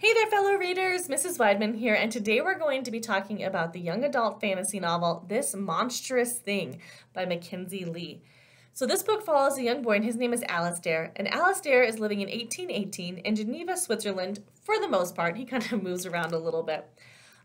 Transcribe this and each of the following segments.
Hey there, fellow readers! Mrs. Weidman here, and today we're going to be talking about the young adult fantasy novel, This Monstrous Thing by Mackenzie Lee. So this book follows a young boy, and his name is Alastair, and Alastair is living in 1818 in Geneva, Switzerland, for the most part. He kind of moves around a little bit.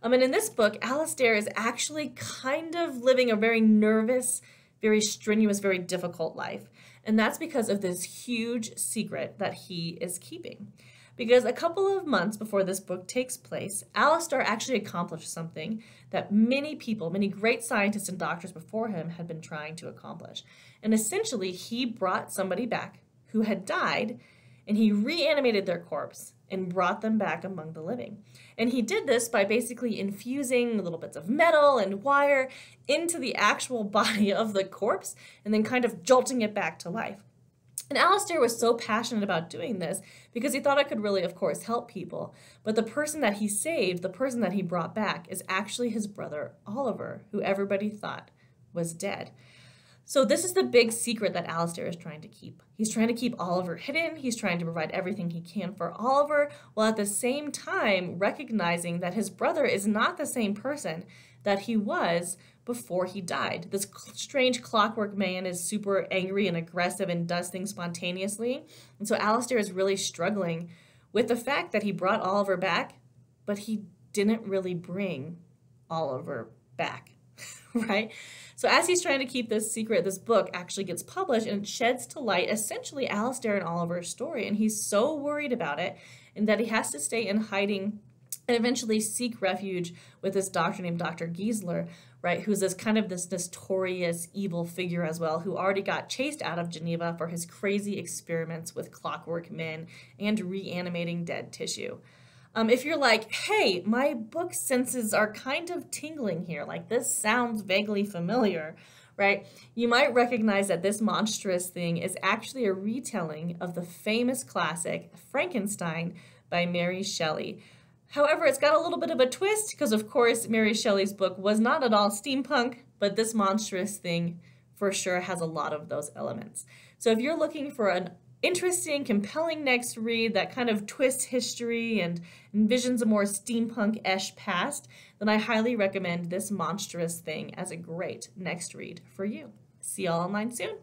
And in this book, Alastair is actually kind of living a very nervous, very strenuous, very difficult life. And that's because of this huge secret that he is keeping. Because a couple of months before this book takes place, Alastair actually accomplished something that many people, many great scientists and doctors before him had been trying to accomplish. And essentially, he brought somebody back who had died, and he reanimated their corpse and brought them back among the living. And he did this by basically infusing little bits of metal and wire into the actual body of the corpse and then kind of jolting it back to life. And Alastair was so passionate about doing this because he thought it could really, of course, help people. But the person that he saved, the person that he brought back, is actually his brother, Oliver, who everybody thought was dead. So this is the big secret that Alastair is trying to keep. He's trying to keep Oliver hidden. He's trying to provide everything he can for Oliver, while at the same time recognizing that his brother is not the same person that he was before he died. This strange clockwork man is super angry and aggressive and does things spontaneously. And so Alastair is really struggling with the fact that he brought Oliver back, but he didn't really bring Oliver back, right? So as he's trying to keep this secret, this book actually gets published and it sheds to light essentially Alastair and Oliver's story. And he's so worried about it and that he has to stay in hiding and eventually seek refuge with this doctor named Dr. Giesler, right, who's this kind of this notorious evil figure as well, who already got chased out of Geneva for his crazy experiments with clockwork men and reanimating dead tissue. If you're like, hey, my book senses are kind of tingling here, like this sounds vaguely familiar, right? You might recognize that This Monstrous Thing is actually a retelling of the famous classic Frankenstein by Mary Shelley. However, it's got a little bit of a twist because, of course, Mary Shelley's book was not at all steampunk, but This Monstrous Thing for sure has a lot of those elements. So if you're looking for an interesting, compelling next read that kind of twists history and envisions a more steampunk-esque past, then I highly recommend This Monstrous Thing as a great next read for you. See y'all online soon.